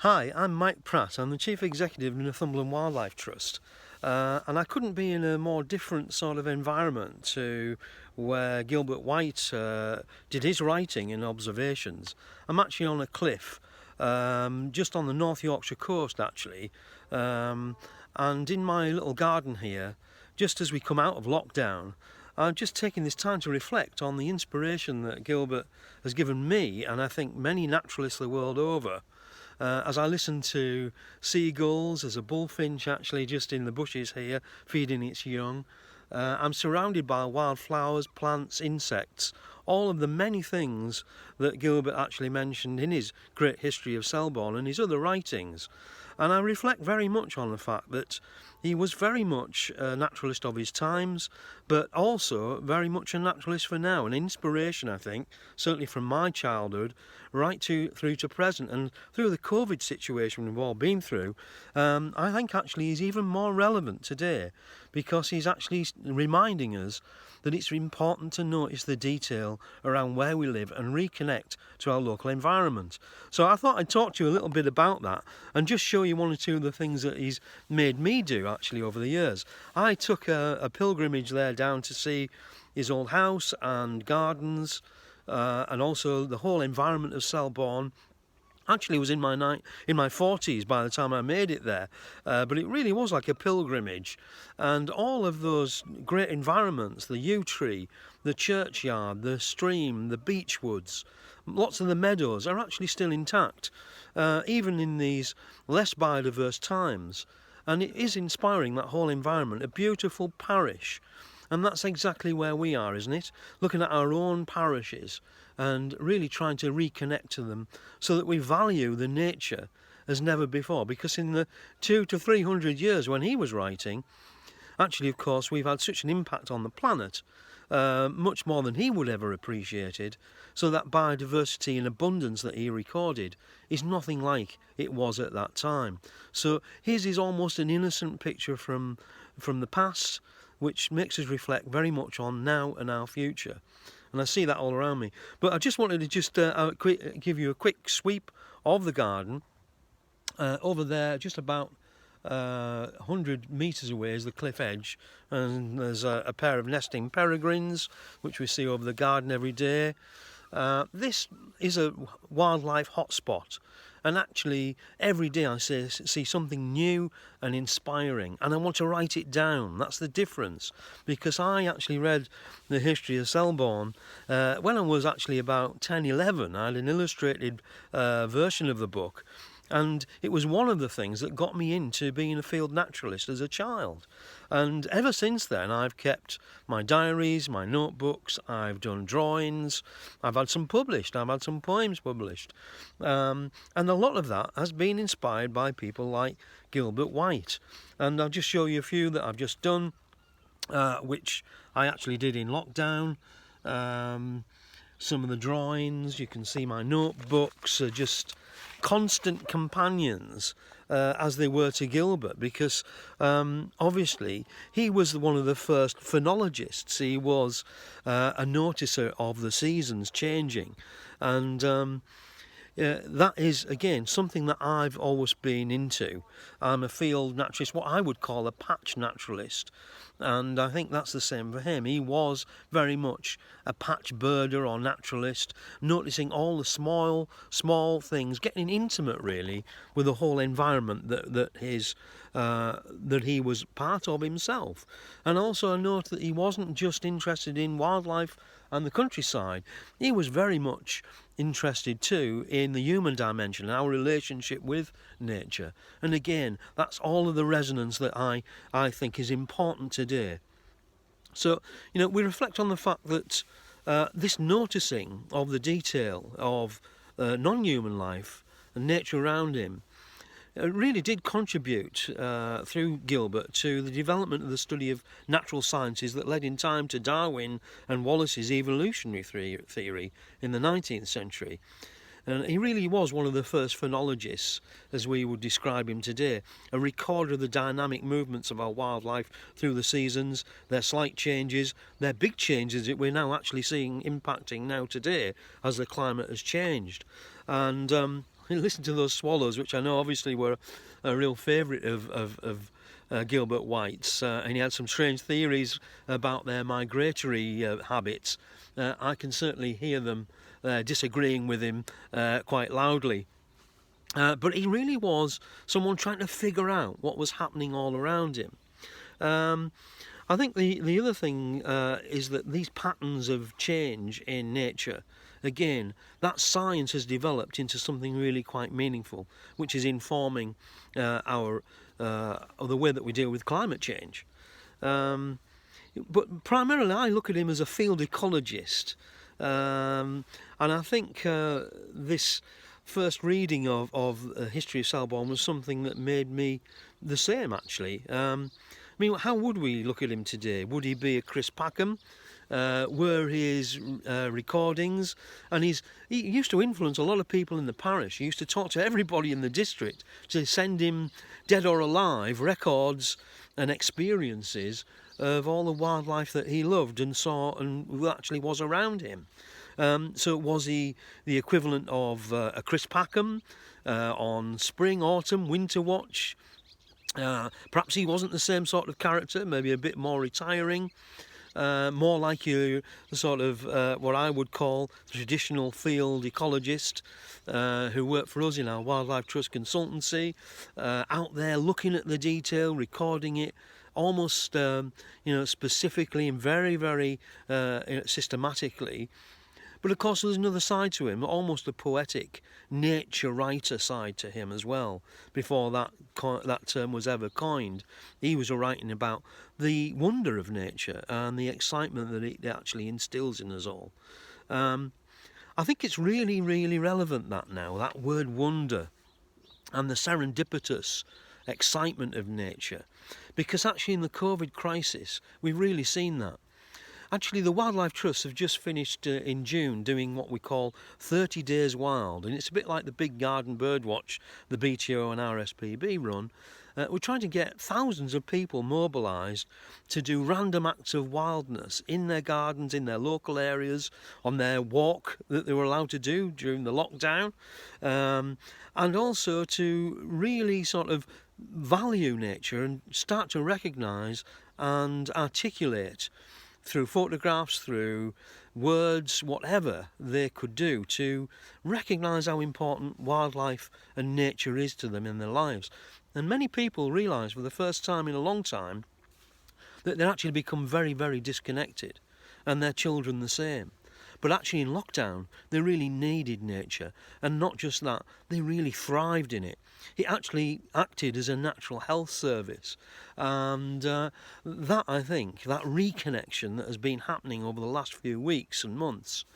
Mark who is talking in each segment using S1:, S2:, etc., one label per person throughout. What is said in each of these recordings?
S1: Hi, I'm Mike Pratt. I'm the Chief Executive of Northumberland Wildlife Trust, and I couldn't be in a more different sort of environment to where Gilbert White did his writing and observations. I'm actually on a cliff just on the North Yorkshire coast actually, and in my little garden here, just as we come out of lockdown, I'm just taking this time to reflect on the inspiration that Gilbert has given me, and I think many naturalists the world over. As I listen to seagulls, there's a bullfinch actually just in the bushes here feeding its young. I'm surrounded by wildflowers, plants, insects, all of the many things that Gilbert actually mentioned in his great history of Selborne and his other writings. And I reflect very much on the fact that he was very much a naturalist of his times, but also very much a naturalist for now, an inspiration, I think, certainly from my childhood right through to present, and through the COVID situation we've all been through. I think actually he's even more relevant today because he's actually reminding us that it's important to notice the detail around where we live and reconnect to our local environment. So I thought I'd talk to you a little bit about that and just show you one or two of the things that he's made me do actually over the years. I took a pilgrimage there down to see his old house and gardens, and also the whole environment of Selborne. Actually, it was in my 40s by the time I made it there, but it really was like a pilgrimage. And all of those great environments, the yew tree, the churchyard, the stream, the beech woods, lots of the meadows are actually still intact, even in these less biodiverse times. And it is inspiring, that whole environment, a beautiful parish. And that's exactly where we are, isn't it? Looking at our own parishes and really trying to reconnect to them so that we value the nature as never before. Because in the 200 to 300 years when he was writing, actually, of course, we've had such an impact on the planet, much more than he would ever appreciated. So that biodiversity and abundance that he recorded is nothing like it was at that time. So his is almost an innocent picture from the past, which makes us reflect very much on now and our future. And I see that all around me. But I just wanted to give you a quick sweep of the garden. Over there, just about 100 metres away is the cliff edge, and there's a pair of nesting peregrines, which we see over the garden every day. This is a wildlife hotspot, and actually every day I see something new and inspiring, and I want to write it down. That's the difference, because I actually read the history of Selborne when I was actually about 10, 11. I had an illustrated version of the book, and it was one of the things that got me into being a field naturalist as a child. And ever since then, I've kept my diaries, my notebooks, I've done drawings, I've had some published, I've had some poems published. And a lot of that has been inspired by people like Gilbert White. And I'll just show you a few that I've just done, which I actually did in lockdown. Some of the drawings, you can see my notebooks are just constant companions as they were to Gilbert, because obviously he was one of the first phenologists. He was a noticer of the seasons changing, and that is again something that I've always been into. I'm a field naturalist, what I would call a patch naturalist, and I think that's the same for him. He was very much a patch birder or naturalist, noticing all the small things, getting intimate really with the whole environment that he was part of himself. And also I note that he wasn't just interested in wildlife and the countryside. He was very much interested too in the human dimension, our relationship with nature. And again, that's all of the resonance that I think is important today. So, we reflect on the fact that this noticing of the detail of non-human life and nature around him really did contribute through Gilbert to the development of the study of natural sciences that led in time to Darwin and Wallace's evolutionary theory in the 19th century. And he really was one of the first phenologists, as we would describe him today, a recorder of the dynamic movements of our wildlife through the seasons, their slight changes, their big changes that we're now actually seeing impacting now today as the climate has changed. And listen to those swallows, which I know obviously were a real favourite of Gilbert White's, and he had some strange theories about their migratory habits. I can certainly hear them disagreeing with him quite loudly. But he really was someone trying to figure out what was happening all around him. I think the other thing is that these patterns of change in nature, again, that science has developed into something really quite meaningful, which is informing the way that we deal with climate change. But primarily I look at him as a field ecologist, and I think this first reading of a history of Selborne was something that made me the same, actually. I mean, how would we look at him today? Would he be a Chris Packham? Were his recordings, and he used to influence a lot of people in the parish. He used to talk to everybody in the district to send him, dead or alive, records and experiences of all the wildlife that he loved and saw and who actually was around him. So was he the equivalent of a Chris Packham on spring, autumn, winter watch? Perhaps he wasn't the same sort of character, maybe a bit more retiring, more like you, sort of what I would call traditional field ecologist who worked for us in our Wildlife Trust consultancy, out there looking at the detail, recording it, almost specifically and very, very systematically. But of course there's another side to him, almost a poetic nature writer side to him as well. Before that term was ever coined, he was writing about the wonder of nature and the excitement that it actually instills in us all. I think it's really, really relevant that word wonder and the serendipitous excitement of nature, because actually in the COVID crisis we've really seen that. Actually, the Wildlife Trusts have just finished in June doing what we call 30 Days Wild, and it's a bit like the Big Garden Birdwatch the BTO and RSPB run. We're trying to get thousands of people mobilised to do random acts of wildness in their gardens, in their local areas, on their walk that they were allowed to do during the lockdown, and also to really sort of value nature and start to recognise and articulate through photographs, through words, whatever they could do to recognise how important wildlife and nature is to them in their lives. And many people realise for the first time in a long time that they've actually become very, very disconnected, and their children the same. But actually in lockdown they really needed nature, and not just that, they really thrived in it. It actually acted as a natural health service, and that, I think, that reconnection that has been happening over the last few weeks and months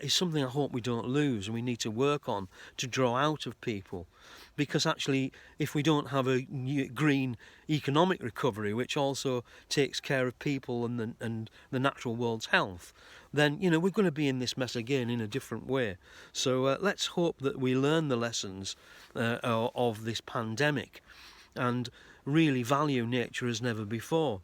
S1: is something I hope we don't lose, and we need to work on to draw out of people. Because actually, if we don't have a green economic recovery, which also takes care of people and the natural world's health, then we're going to be in this mess again in a different way. So let's hope that we learn the lessons of this pandemic and really value nature as never before.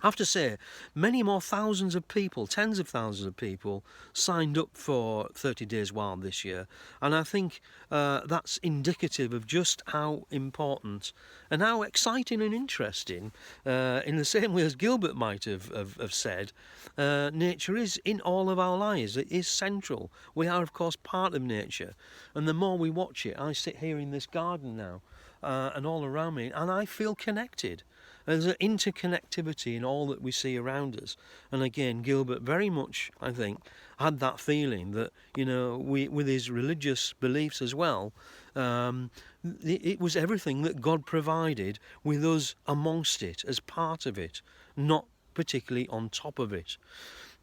S1: I have to say, many more thousands of people, tens of thousands of people, signed up for 30 Days Wild this year, and I think that's indicative of just how important and how exciting and interesting, in the same way as Gilbert might have said, nature is in all of our lives. It is central. We are, of course, part of nature, and the more we watch it, I sit here in this garden now, and all around me, and I feel connected. There's an interconnectivity in all that we see around us. And again, Gilbert very much, I think, had that feeling that, with his religious beliefs as well, it was everything that God provided with us amongst it, as part of it, not particularly on top of it.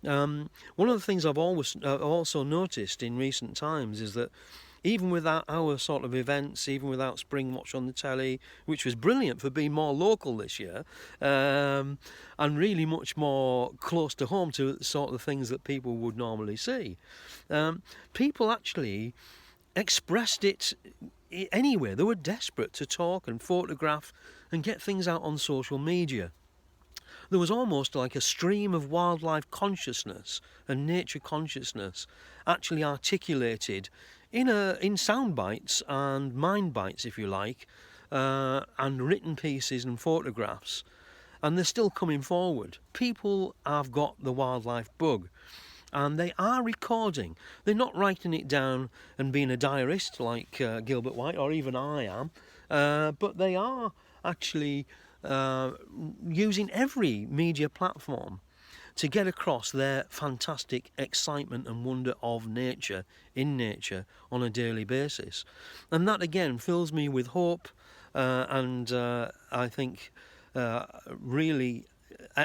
S1: One of the things I've also noticed in recent times is that even without our sort of events, even without Spring Watch on the telly, which was brilliant for being more local this year, and really much more close to home to the sort of things that people would normally see, people actually expressed it anyway. They were desperate to talk and photograph and get things out on social media. There was almost like a stream of wildlife consciousness and nature consciousness actually articulated in sound bites and mind bites, if you like, and written pieces and photographs, and they're still coming forward. People have got the wildlife bug, and they are recording. They're not writing it down and being a diarist like Gilbert White, or even I am, but they are actually using every media platform to get across their fantastic excitement and wonder of nature, in nature, on a daily basis. And that again fills me with hope, and I think really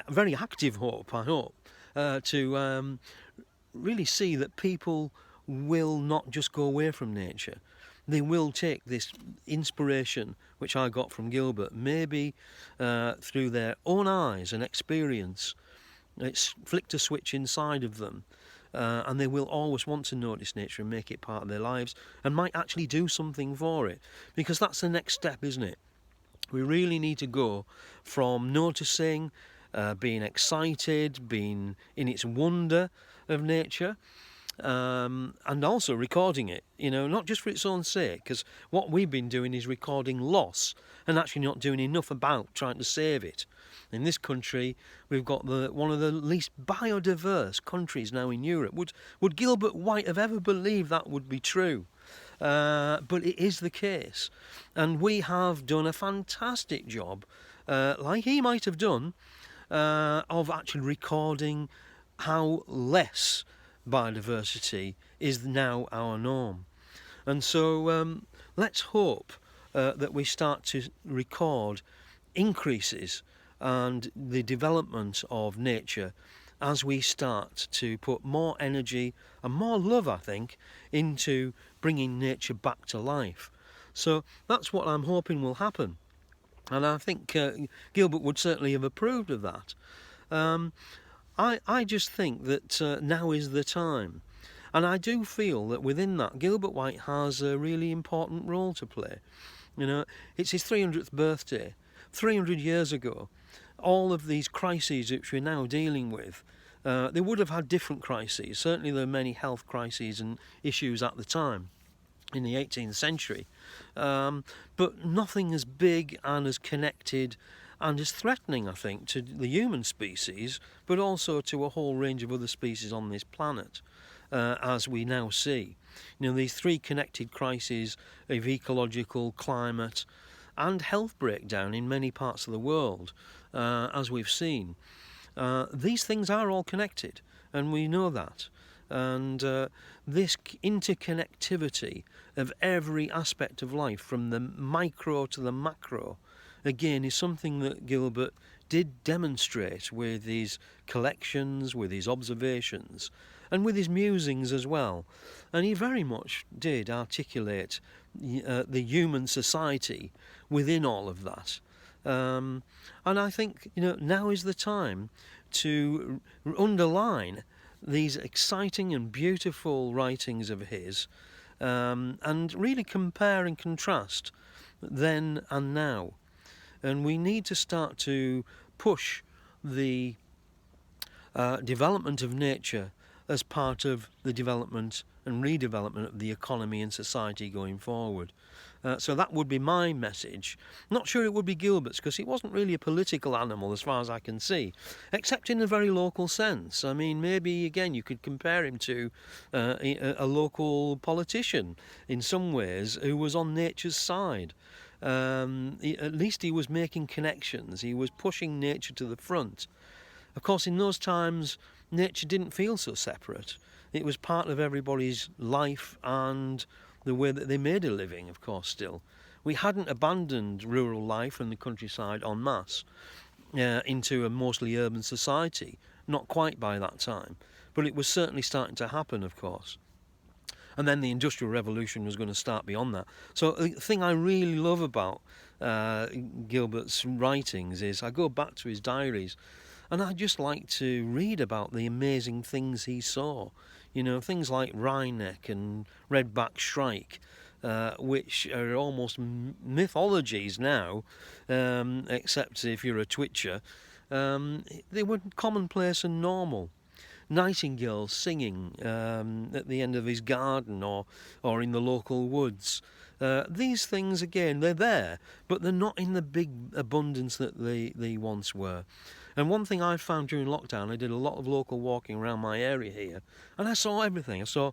S1: very active hope, I hope, to really see that people will not just go away from nature. They will take this inspiration, which I got from Gilbert, maybe through their own eyes and experience. It's flicked a switch inside of them, and they will always want to notice nature and make it part of their lives, and might actually do something for it, because that's the next step, isn't it? We really need to go from noticing, being excited, being in its wonder of nature, and also recording it, not just for its own sake, because what we've been doing is recording loss and actually not doing enough about trying to save it. In this country, we've got one of the least biodiverse countries now in Europe. Would Gilbert White have ever believed that would be true? But it is the case, and we have done a fantastic job, like he might have done, of actually recording how less biodiversity is now our norm. And so let's hope that we start to record increases and the development of nature as we start to put more energy and more love, I think, into bringing nature back to life. So that's what I'm hoping will happen. And I think Gilbert would certainly have approved of that. I just think that now is the time. And I do feel that within that, Gilbert White has a really important role to play. It's his 300th birthday. 300 years ago, all of these crises which we're now dealing with, they would have had different crises. Certainly there were many health crises and issues at the time in the 18th century. But nothing as big and as connected and as threatening, I think, to the human species, but also to a whole range of other species on this planet, as we now see. These three connected crises of ecological, climate, and health breakdown in many parts of the world, as we've seen. These things are all connected, and we know that. And this interconnectivity of every aspect of life, from the micro to the macro, again, is something that Gilbert did demonstrate with his collections, with his observations, and with his musings as well. And he very much did articulate the human society within all of that. And I think, now is the time to underline these exciting and beautiful writings of his, and really compare and contrast then and now. And we need to start to push the development of nature as part of the development and redevelopment of the economy and society going forward. So that would be my message. Not sure it would be Gilbert's, because he wasn't really a political animal as far as I can see, except in a very local sense. I mean, maybe again you could compare him to a local politician in some ways who was on nature's side. At least he was making connections. He was pushing nature to the front. Of course, in those times, nature didn't feel so separate. It was part of everybody's life and the way that they made a living, of course, still. We hadn't abandoned rural life and the countryside en masse into a mostly urban society. Not quite by that time. But it was certainly starting to happen, of course. And then the Industrial Revolution was going to start beyond that. So the thing I really love about Gilbert's writings is I go back to his diaries, and I just like to read about the amazing things he saw. Things like wryneck and redback shrike, which are almost mythologies now, except if you're a twitcher. They were commonplace and normal. nightingales singing at the end of his garden or in the local woods. These things, again, they're there, but they're not in the big abundance that they once were. And one thing I found during lockdown, I did a lot of local walking around my area here, and I saw everything. I saw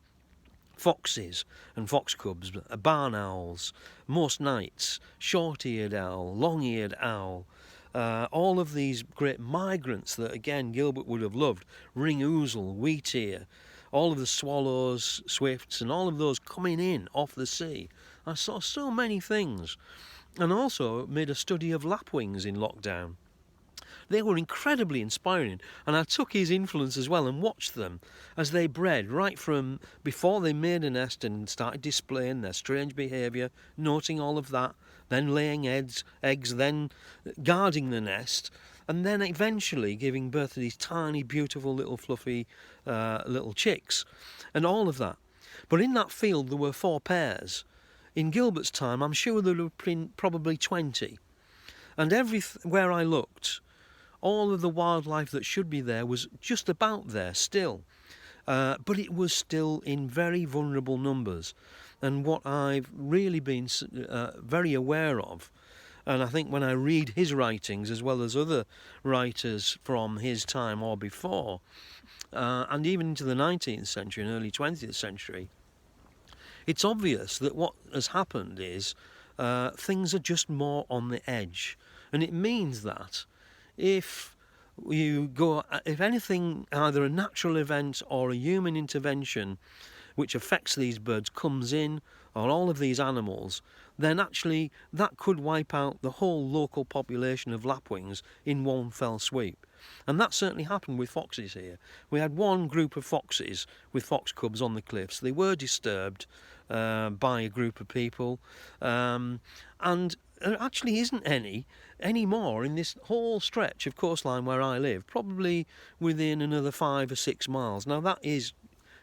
S1: foxes and fox cubs, barn owls, most nights, short-eared owl, long-eared owl, all of these great migrants that, again, Gilbert would have loved, ring ouzel, wheatear, all of the swallows, swifts, and all of those coming in off the sea. I saw so many things, and also made a study of lapwings in lockdown. They were incredibly inspiring, and I took his influence as well and watched them as they bred, right from before they made a nest and started displaying their strange behaviour, noting all of that, then laying eggs, then guarding the nest, and then eventually giving birth to these tiny, beautiful, little fluffy little chicks, and all of that. But in that field there were 4 pairs. In Gilbert's time, I'm sure there would have been probably 20. And everywhere I looked, all of the wildlife that should be there was just about there still. But it was still in very vulnerable numbers. And what I've really been very aware of, and I think when I read his writings as well as other writers from his time or before, and even into the 19th century and early 20th century, it's obvious that what has happened is things are just more on the edge. And it means that if anything, either a natural event or a human intervention which affects these birds comes in, or all of these animals, then actually that could wipe out the whole local population of lapwings in one fell sweep. And that certainly happened with foxes here. We had one group of foxes with fox cubs on the cliffs. They were disturbed by a group of people, and there actually isn't any more in this whole stretch of coastline where I live, probably within another 5 or 6 miles. Now that is,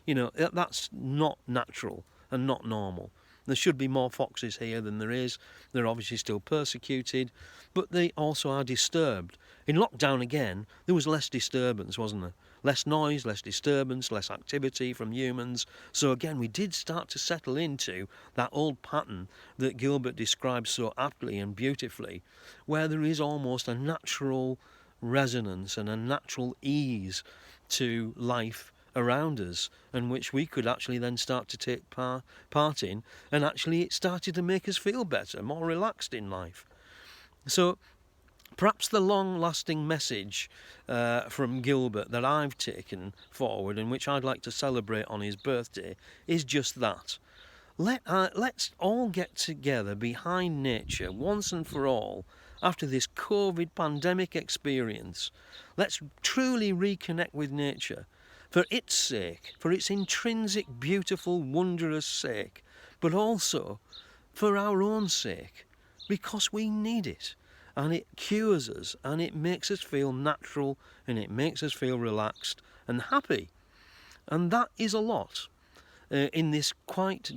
S1: that's not natural and not normal. There should be more foxes here than there is. They're obviously still persecuted, but they also are disturbed. In lockdown again, there was less disturbance, wasn't there? Less noise, less disturbance, less activity from humans. So again, we did start to settle into that old pattern that Gilbert describes so aptly and beautifully, where there is almost a natural resonance and a natural ease to life around us, and which we could actually then start to take part in, and actually it started to make us feel better, more relaxed in life. So perhaps the long-lasting message from Gilbert that I've taken forward, and which I'd like to celebrate on his birthday, is just that. Let's all get together behind nature once and for all after this COVID pandemic experience. Let's truly reconnect with nature for its sake, for its intrinsic, beautiful, wondrous sake, but also for our own sake, because we need it. And it cures us, and it makes us feel natural, and it makes us feel relaxed and happy. And that is a lot in this quite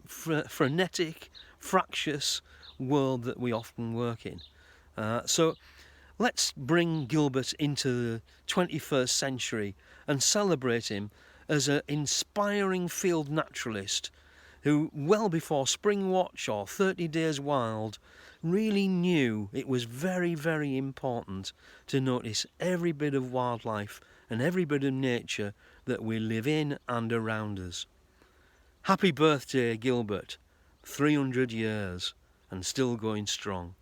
S1: frenetic, fractious world that we often work in. So let's bring Gilbert into the 21st century and celebrate him as an inspiring field naturalist who, well before Spring Watch or 30 Days Wild, really knew it was very, very important to notice every bit of wildlife and every bit of nature that we live in and around us. Happy birthday, Gilbert. 300 years and still going strong.